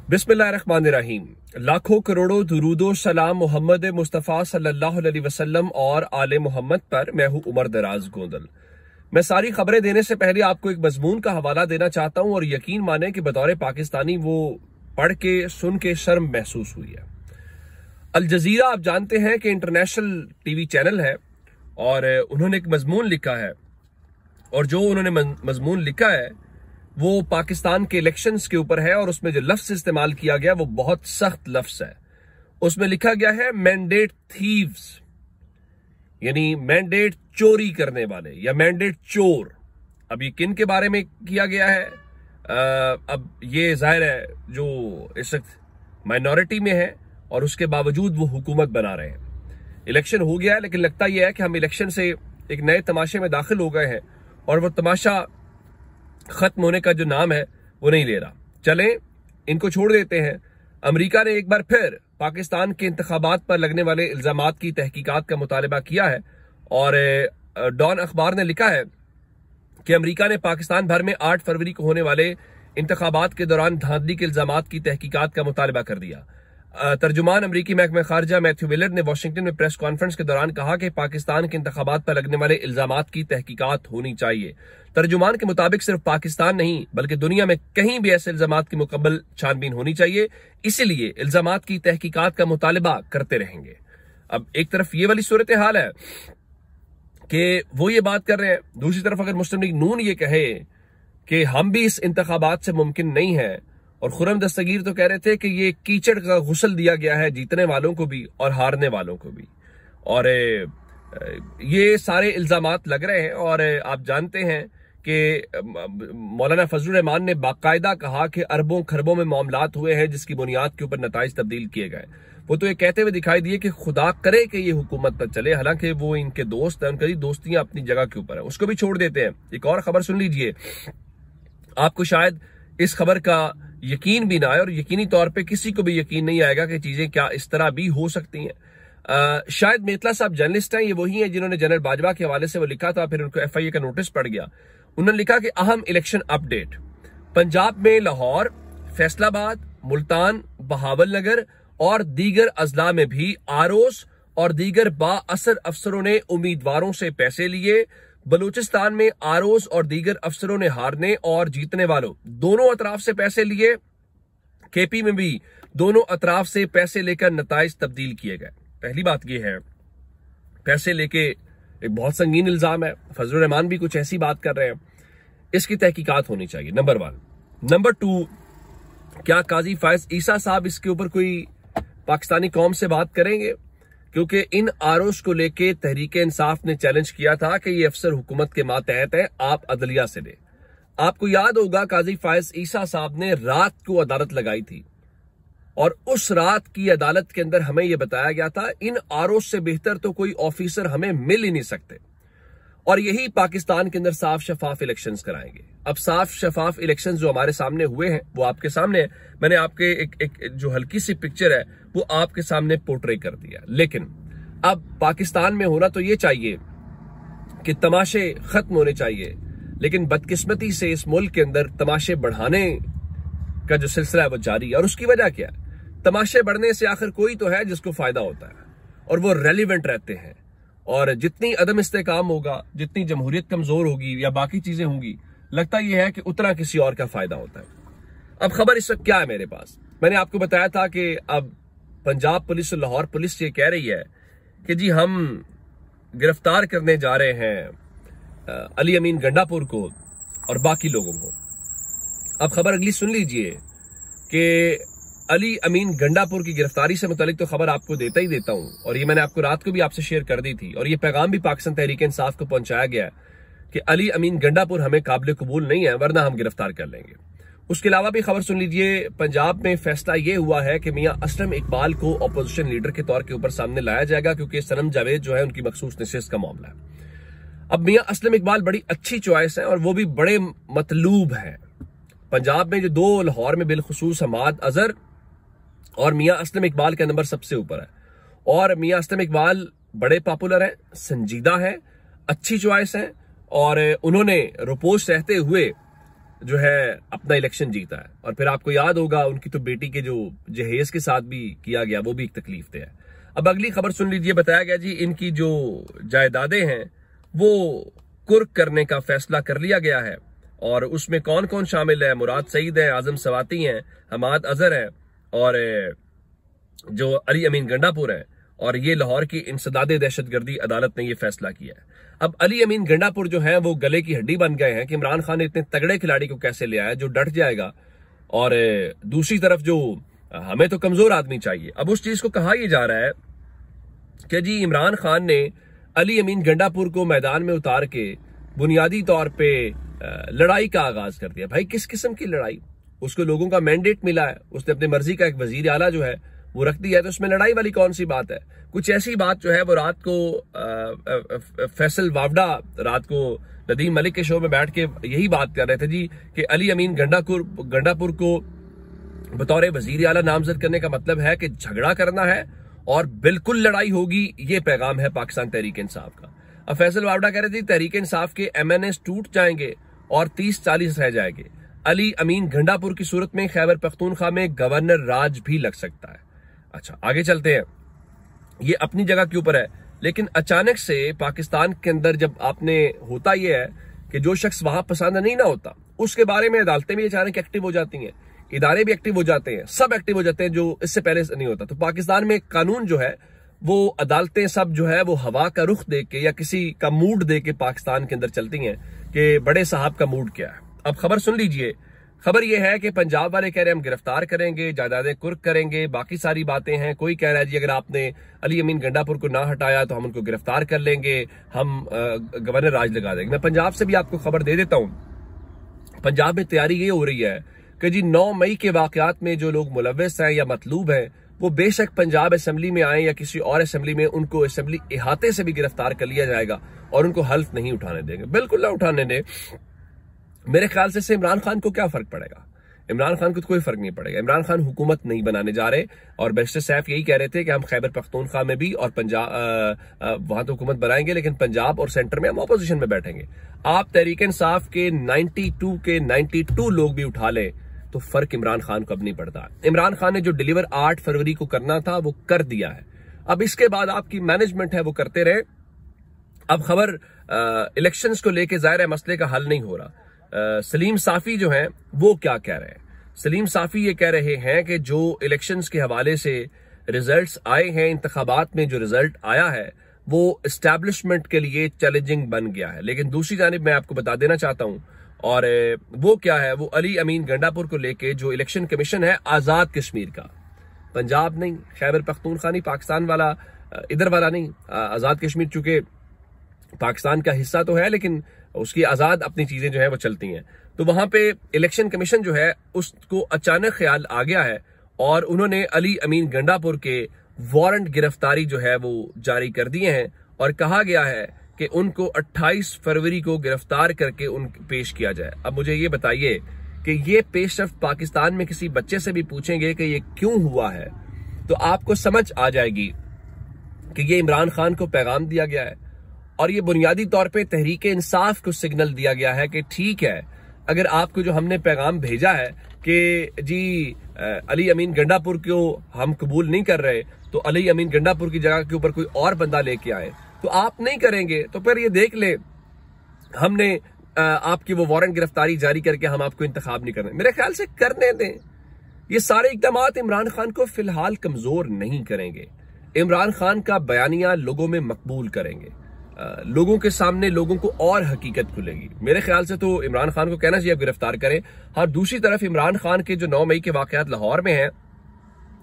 बिस्मिल्लाहिर्रहमानिर्रहीम। लाखों करोड़ों दुरूदो सलाम मोहम्मद मुस्तफ़ा सल्लल्लाहु अलैहि वसल्लम और आले मोहम्मद पर। मैं हूं उमर दराज गोंदल। मैं सारी खबरें देने से पहले आपको एक मजमून का हवाला देना चाहता हूं और यकीन माने कि बतौर पाकिस्तानी वो पढ़ के सुन के शर्म महसूस हुई है। अल जजीरा आप जानते हैं कि इंटरनेशनल टीवी चैनल है और उन्होंने एक मजमून लिखा है और जो उन्होंने मजमून लिखा है वो पाकिस्तान के इलेक्शंस के ऊपर है और उसमें जो लफ्ज इस्तेमाल किया गया वो बहुत सख्त लफ्ज है। उसमें लिखा गया है मैंडेट थीव्स, यानी मैंडेट चोरी करने वाले या मैंडेट चोर। अब ये किन के बारे में किया गया है? अब ये जाहिर है जो इस वक्त माइनॉरिटी में है और उसके बावजूद वो हुकूमत बना रहे हैं। इलेक्शन हो गया है लेकिन लगता यह है कि हम इलेक्शन से एक नए तमाशे में दाखिल हो गए हैं और वो तमाशा खत्म होने का जो नाम है वो नहीं ले रहा। चलें इनको छोड़ देते हैं। अमेरिका ने एक बार फिर पाकिस्तान के इंतखाबात पर लगने वाले इल्जामात की तहकीकात का मुतालबा किया है और डॉन अखबार ने लिखा है कि अमेरिका ने पाकिस्तान भर में 8 फरवरी को होने वाले इंतखाबात के दौरान धांधली के इल्जामात की तहकीकात का मुतालबा कर दिया। तर्जुमान अमरीकी महकमा खारजा मैथ्यू मिलर ने वाशिंगटन में प्रेस कॉन्फ्रेंस के दौरान कहा कि पाकिस्तान के इंतखाबात पर लगने वाले इल्जामात की तहकीकात होनी चाहिए। तर्जुमान के मुताबिक सिर्फ पाकिस्तान नहीं बल्कि दुनिया में कहीं भी ऐसे इल्जामात की मुकम्मल छानबीन होनी चाहिए, इसीलिए इल्जामात की तहकीकात का मुतालबा करते रहेंगे। अब एक तरफ ये वाली सूरत हाल है कि वो ये बात कर रहे हैं, दूसरी तरफ अगर मुस्लिम लीग नून ये कहे कि हम भी इस इंतखाबात से मुमकिन नहीं है, और खुर्रम दस्तगीर तो कह रहे थे कि ये कीचड़ का गुस्ल दिया गया है जीतने वालों को भी और हारने वालों को भी, और ये सारे इल्जामात लग रहे हैं। और आप जानते हैं कि मौलाना फजलुर रहमान ने बाकायदा कहा कि अरबों खरबों में मामलात हुए हैं जिसकी बुनियाद के ऊपर नताइज तब्दील किए गए। वो तो ये कहते हुए दिखाई दिए कि खुदा करे कि ये हुकूमत पर चले, हालांकि वो इनके दोस्त हैं, उनकी दोस्तियां अपनी जगह के ऊपर है, उसको भी छोड़ देते हैं। एक और खबर सुन लीजिए, आपको शायद इस खबर का यकीन भी ना आए और यकीनी तौर पे किसी को भी यकीन नहीं आएगा कि चीजें क्या इस तरह भी हो सकती हैं। शायद मेतला साहब जर्नलिस्ट हैं, ये वही हैं जिन्होंने जनरल बाजवा के हवाले से वो लिखा था, फिर उनको FIA का नोटिस पड़ गया। उन्होंने लिखा कि अहम इलेक्शन अपडेट, पंजाब में लाहौर, फैसलाबाद, मुल्तान, बहावलनगर और दीगर अजला में भी आरोस और दीगर बाअसर अफसरों ने उम्मीदवारों से पैसे लिए। बलूचिस्तान में आरोस और दीगर अफसरों ने हारने और जीतने वालों दोनों अतराफ से पैसे लिए। KP में भी दोनों अतराफ से पैसे लेकर नताइज तब्दील किए गए। पहली बात यह है, पैसे लेके एक बहुत संगीन इल्जाम है, फजलुर रहमान भी कुछ ऐसी बात कर रहे हैं, इसकी तहकीकात होनी चाहिए, नंबर 1। नंबर 2, क्या काजी फायज ईसा साहब इसके ऊपर कोई पाकिस्तानी कौम से बात करेंगे? क्योंकि इन आरोश को लेके तहरीक इंसाफ ने चैलेंज किया था कि ये अफसर हुकूमत के मातहत है, आप अदलिया से ले। आपको याद होगा काजी फायज ईसा साहब ने रात को अदालत लगाई थी और उस रात की अदालत के अंदर हमें यह बताया गया था इन आरोश से बेहतर तो कोई ऑफिसर हमें मिल ही नहीं सकते, और यही पाकिस्तान के अंदर साफ शफाफ इलेक्शंस कराएंगे। अब साफ शफाफ इलेक्शंस जो हमारे सामने हुए हैं वो आपके सामने है, मैंने आपके एक जो हल्की सी पिक्चर है वो आपके सामने पोर्ट्रे कर दिया। लेकिन अब पाकिस्तान में होना तो ये चाहिए कि तमाशे खत्म होने चाहिए, लेकिन बदकिस्मती से इस मुल्क के अंदर तमाशे बढ़ाने का जो सिलसिला है वो जारी है। और उसकी वजह क्या है? तमाशे बढ़ने से आखिर कोई तो है जिसको फायदा होता है और वो रेलिवेंट रहते हैं, और जितनी अदम इस्तेकाम होगा, जितनी जमहूरियत कमजोर होगी या बाकी चीजें होंगी, लगता यह है कि उतना किसी और का फायदा होता है। अब खबर इस वक्त क्या है मेरे पास, मैंने आपको बताया था कि अब पंजाब पुलिस और लाहौर पुलिस ये कह रही है कि जी हम गिरफ्तार करने जा रहे हैं अली अमीन गंडापुर को और बाकी लोगों को। अब खबर अगली सुन लीजिए कि अली अमीन गंडापुर की गिरफ्तारी से मुतालिक तो खबर आपको देता ही देता हूं, और ये मैंने आपको रात को भी आपसे शेयर कर दी थी, और ये पैगाम भी पाकिस्तान तहरीक इंसाफ को पहुंचाया गया है कि अली अमीन गंडापुर हमें काबिल कबूल नहीं है, वरना हम गिरफ्तार कर लेंगे। उसके अलावा भी खबर सुन लीजिए, पंजाब में फैसला यह हुआ है कि मियां असलम इकबाल को अपोजिशन लीडर के तौर के ऊपर सामने लाया जाएगा, क्योंकि सनम जावेद जो है उनकी मखसूस नशिस्त का मामला है। अब मियां असलम इकबाल बड़ी अच्छी चॉइस है और वो भी बड़े मतलूब है। पंजाब में जो 2 लाहौर में बिलखुसूस हमाद अजहर और मियां असलम इकबाल का नंबर सबसे ऊपर है, और मियां असलम इकबाल बड़े पॉपुलर हैं, संजीदा हैं, अच्छी चॉइस है, और उन्होंने रोपोश रहते हुए जो है अपना इलेक्शन जीता है। और फिर आपको याद होगा उनकी तो बेटी के जो जहेज के साथ भी किया गया, वो भी एक तकलीफ थे। अब अगली खबर सुन लीजिए। बताया गया जी इनकी जो जायदादें हैं वो कुर्क करने का फैसला कर लिया गया है। और उसमें कौन कौन शामिल है? मुराद सईद है, आजम सवाती हैं, हमाद अजहर है और जो अली अमीन गंडापुर है। और ये लाहौर की इंसदादे दहशतगर्दी अदालत ने ये फैसला किया है। अब अली अमीन गंडापुर जो है वो गले की हड्डी बन गए हैं कि इमरान खान ने इतने तगड़े खिलाड़ी को कैसे ले आया जो डट जाएगा। और दूसरी तरफ जो हमें तो कमजोर आदमी चाहिए। अब उस चीज को कहा यह जा रहा है कि जी इमरान खान ने अली अमीन गंडापुर को मैदान में उतार के बुनियादी तौर पे लड़ाई का आगाज कर दिया। भाई किस किस्म की लड़ाई? उसको लोगों का मैंडेट मिला है, उसने अपनी मर्जी का एक वजीर आला जो है वो रख दिया है, तो उसमें लड़ाई वाली कौन सी बात है? कुछ ऐसी बात जो है वो रात को फैसल वावडा रात को नदीम मलिक के शो में बैठ के यही बात कर रहे थे जी कि अली अमीन गंडापुर को बतौर वजीर आला नामजद करने का मतलब है कि झगड़ा करना है और बिल्कुल लड़ाई होगी। ये पैगाम है पाकिस्तान तहरीक इंसाफ का। अब फैसल वावडा कह रहे थे तहरीक इंसाफ के MNAs टूट जाएंगे और 30-40 रह जाएंगे। अली अमीन गंडापुर की सूरत में खैबर पख्तूनख्वा में गवर्नर राज भी लग सकता है। अच्छा आगे चलते हैं। ये अपनी जगह के ऊपर है, लेकिन अचानक से पाकिस्तान के अंदर जब आपने होता यह है कि जो शख्स वहां पसंद नहीं ना होता उसके बारे में अदालतें भी अचानक एक्टिव हो जाती हैं, इदारे भी एक्टिव हो जाते हैं, सब एक्टिव हो जाते हैं जो इससे पहले नहीं होता। तो पाकिस्तान में कानून जो है वो अदालतें सब जो है वो हवा का रुख देख के या किसी का मूड देख के पाकिस्तान के अंदर चलती हैं कि बड़े साहब का मूड क्या है। अब खबर सुन लीजिए। खबर यह है कि पंजाब वाले कह रहे हैं हम गिरफ्तार करेंगे, जायदादें कुर्क करेंगे, बाकी सारी बातें हैं। कोई कह रहा है जी अगर आपने अली अमीन गंडापुर को ना हटाया तो हम उनको गिरफ्तार कर लेंगे, हम गवर्नर राज लगा देंगे। मैं पंजाब से भी आपको खबर दे देता हूं। पंजाब में तैयारी ये हो रही है कि जी 9 मई के वाकयात में जो लोग मुलव्वस हैं या मतलूब हैं वो बेशक पंजाब असेंबली में आए या किसी और असेंबली में, उनको असेंबली इहाते से भी गिरफ्तार कर लिया जाएगा और उनको हल्फ नहीं उठाने देंगे, बिल्कुल ना उठाने दें। मेरे ख्याल से इमरान खान को क्या फर्क पड़ेगा? इमरान खान को तो कोई फर्क नहीं पड़ेगा। इमरान खान हुकूमत नहीं बनाने जा रहे और बैरिस्टर सैफ यही कह रहे थे कि हम खैबर पख्तूनख्वा में भी और पंजाब वहां तो हुकूमत बनाएंगे लेकिन पंजाब और सेंटर में हम ऑपोजिशन में बैठेंगे। आप तहरीक इंसाफ के 92 लोग भी उठा ले तो फर्क इमरान खान को अब नहीं पड़ता। इमरान खान ने जो डिलीवर 8 फरवरी को करना था वो कर दिया है। अब इसके बाद आपकी मैनेजमेंट है वो करते रहे। अब खबर इलेक्शंस को लेके जाहिर है मसले का हल नहीं हो रहा। सलीम साफी जो हैं वो क्या कह रहे हैं? सलीम साफी ये कह रहे हैं कि जो इलेक्शंस के हवाले से रिजल्ट्स आए हैं, इंतखाबात में जो रिजल्ट आया है वो एस्टैब्लिशमेंट के लिए चैलेंजिंग बन गया है। लेकिन दूसरी जानिब मैं आपको बता देना चाहता हूं और वो क्या है, वो अली अमीन गंडापुर को लेके जो इलेक्शन कमीशन है आजाद कश्मीर का, पंजाब नहीं, खैबर पख्तूनख्वा नहीं, पाकिस्तान वाला इधर वाला नहीं, आजाद कश्मीर चूंकि पाकिस्तान का हिस्सा तो है लेकिन उसकी आजाद अपनी चीजें जो है वो चलती हैं। तो वहां पे इलेक्शन कमीशन जो है उसको अचानक ख्याल आ गया है और उन्होंने अली अमीन गंडापुर के वारंट गिरफ्तारी जो है वो जारी कर दिए हैं और कहा गया है कि उनको 28 फरवरी को गिरफ्तार करके उन पेश किया जाए। अब मुझे ये बताइए कि ये पेशरफ्त पाकिस्तान में किसी बच्चे से भी पूछेंगे कि ये क्यों हुआ है तो आपको समझ आ जाएगी कि ये इमरान खान को पैगाम दिया गया है और ये बुनियादी तौर पे तहरीक इंसाफ को सिग्नल दिया गया है कि ठीक है, अगर आपको जो हमने पैगाम भेजा है कि जी अली अमीन गंडापुर को हम कबूल नहीं कर रहे तो अली अमीन गंडापुर की जगह के ऊपर कोई और बंदा लेके आए तो आप नहीं करेंगे तो फिर ये देख ले हमने आपकी वो वारंट गिरफ्तारी जारी करके हम आपको इंतखाब नहीं करने। मेरे ख्याल से करने दें। ये सारे इकदाम इमरान खान को फिलहाल कमजोर नहीं करेंगे। इमरान खान का बयानिया लोगों में मकबूल करेंगे, लोगों के सामने लोगों को और हकीकत खुलेगी। मेरे ख्याल से तो इमरान खान को कहना चाहिए गिरफ्तार करें। हाँ, दूसरी तरफ इमरान खान के जो 9 मई के वाकयात लाहौर में हैं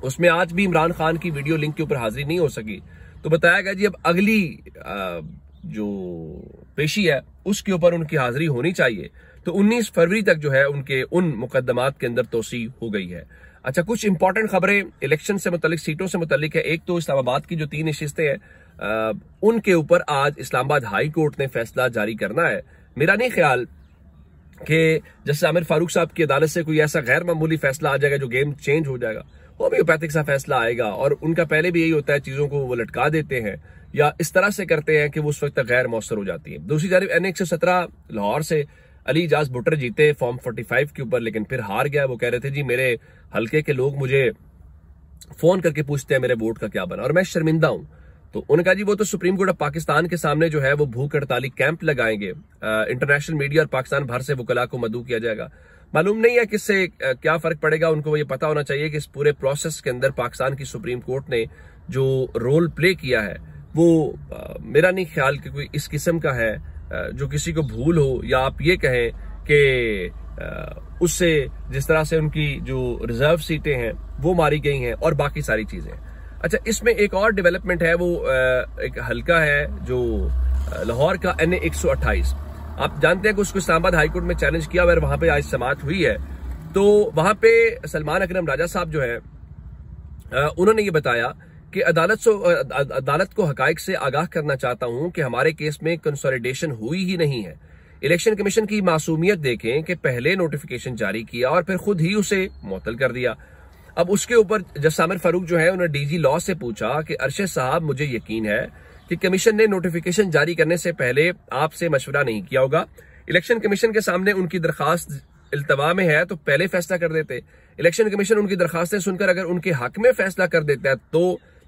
उसमें आज भी इमरान खान की वीडियो लिंक के ऊपर हाजिरी नहीं हो सकी तो बताया गया जी अब अगली जो पेशी है उसके ऊपर उनकी हाजिरी होनी चाहिए। तो 19 फरवरी तक जो है उनके उन मुकदमात के अंदर तोसी हो गई है। अच्छा, कुछ इंपॉर्टेंट खबरें इलेक्शन से मुतालिक, सीटों से मुतालिक है। एक तो इस्लामाबाद की जो 3 नशिस्तें हैं उनके ऊपर आज इस्लामाबाद हाई कोर्ट ने फैसला जारी करना है। मेरा नहीं ख्याल कि जैसे आमिर फारूक साहब की अदालत से कोई ऐसा गैर मामूली फैसला आ जाएगा जो गेम चेंज हो जाएगा, होम्योपैथिक सा फैसला आएगा और उनका पहले भी यही होता है, चीजों को वो लटका देते हैं या इस तरह से करते हैं कि वो उस वक्त गैर मौसर हो जाती है। दूसरी जानब N117 लाहौर से अली इजाज भुट्टर जीते फॉर्म 45 के ऊपर, लेकिन फिर हार गया। वो कह रहे थे जी मेरे हल्के के लोग मुझे फोन करके पूछते हैं मेरे वोट का क्या बना और मैं शर्मिंदा हूं। तो उन्होंने कहा जी वो तो सुप्रीम कोर्ट ऑफ पाकिस्तान के सामने जो है वो भूख हड़ताली कैंप लगाएंगे, इंटरनेशनल मीडिया और पाकिस्तान भर से वकला को मदऊ किया जाएगा। मालूम नहीं है किससे क्या फर्क पड़ेगा, उनको ये पता होना चाहिए कि इस पूरे प्रोसेस के अंदर पाकिस्तान की सुप्रीम कोर्ट ने जो रोल प्ले किया है वो मेरा नहीं ख्याल कि कोई इस किस्म का है जो किसी को भूल हो, या आप ये कहें कि उससे जिस तरह से उनकी जो रिजर्व सीटें हैं वो मारी गई हैं और बाकी सारी चीजें। अच्छा, इसमें एक और डेवलपमेंट है, वो एक हल्का है जो लाहौर का NA 128। आप जानते हैं कि उसको इस्लामाबाद हाईकोर्ट में चैलेंज किया और वहां पे आज समाअत हुई है। तो वहां पे सलमान अकरम राजा साहब जो है उन्होंने ये बताया कि अदालत को हकाइक से आगाह करना चाहता हूं कि हमारे केस में कंसोलिडेशन हुई ही नहीं है। इलेक्शन कमीशन की मासूमियत देखें कि पहले नोटिफिकेशन जारी किया और फिर खुद ही उसे मुअत्तल कर दिया। अब उसके ऊपर जज सामिर फारूक जो है उन्होंने DG लॉ से पूछा कि अरशद साहब मुझे यकीन है कि कमीशन ने नोटिफिकेशन जारी करने से पहले आपसे मशवरा नहीं किया होगा। इलेक्शन कमीशन के सामने उनकी दरखास्त इल्तवा में है तो पहले फैसला कर देते। इलेक्शन कमीशन उनकी दरखास्तें सुनकर अगर उनके हक में फैसला कर देता है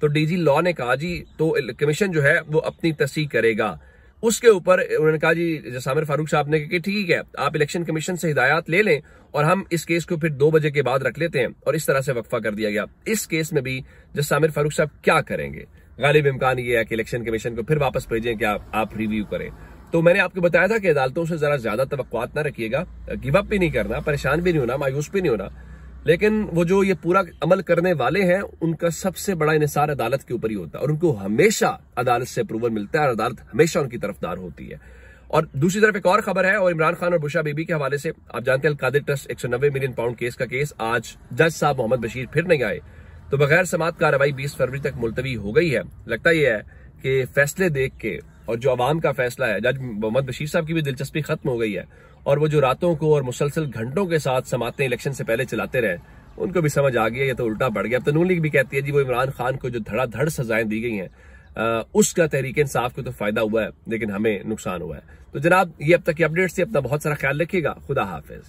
तो DG लॉ ने कहा जी तो कमीशन जो है वो अपनी तस्दीक करेगा। उसके ऊपर उन्होंने कहा जी सामिर फारूक साहब ने कि ठीक है आप इलेक्शन कमीशन से हिदायत ले लें और हम इस केस को फिर 2 बजे के बाद रख लेते हैं, और इस तरह से वक्फा कर दिया गया। इस केस में भी जज सामिर फारूक साहब क्या करेंगे, गालिब इम्कान ये है कि इलेक्शन कमीशन को फिर वापस भेजें कि आप रिव्यू करें। तो मैंने आपको बताया था कि अदालतों से जरा ज्यादा तवक्कुआत ना रखिएगा, गिव अप भी नहीं करना, परेशान भी नहीं होना, मायूस भी नहीं होना, लेकिन वो जो ये पूरा अमल करने वाले हैं उनका सबसे बड़ा इन्हिसार अदालत के ऊपर ही होता है और उनको हमेशा अदालत से अप्रूवल मिलता है और अदालत हमेशा उनकी तरफदार होती है। और दूसरी तरफ एक और खबर है, और इमरान खान और बुशरा बीबी के हवाले से आप जानते हैं Al-Qadir trust 190 million pound case का केस आज जज साहब मोहम्मद बशीर फिर नहीं आए तो बगैर समाअत कार्रवाई 20 फरवरी तक मुलतवी हो गई है। लगता यह है कि फैसले देख के और जो अवाम का फैसला है, जज मोहम्मद बशीर साहब की भी दिलचस्पी खत्म हो गई है और वो जो रातों को और मुसलसल घंटों के साथ समाअतें इलेक्शन से पहले चलाते रहे उनको भी समझ आ गया ये तो उल्टा पड़ गया। अब तो नून लीग भी कहती है जी वो इमरान खान को जो धड़ाधड़ सजाएं दी गई हैं उसका तहरीक इंसाफ को तो फायदा हुआ है लेकिन हमें नुकसान हुआ है। तो जनाब ये अब तक की अपडेट्स थी, अपना बहुत सारा ख्याल रखिएगा। खुदा हाफिज।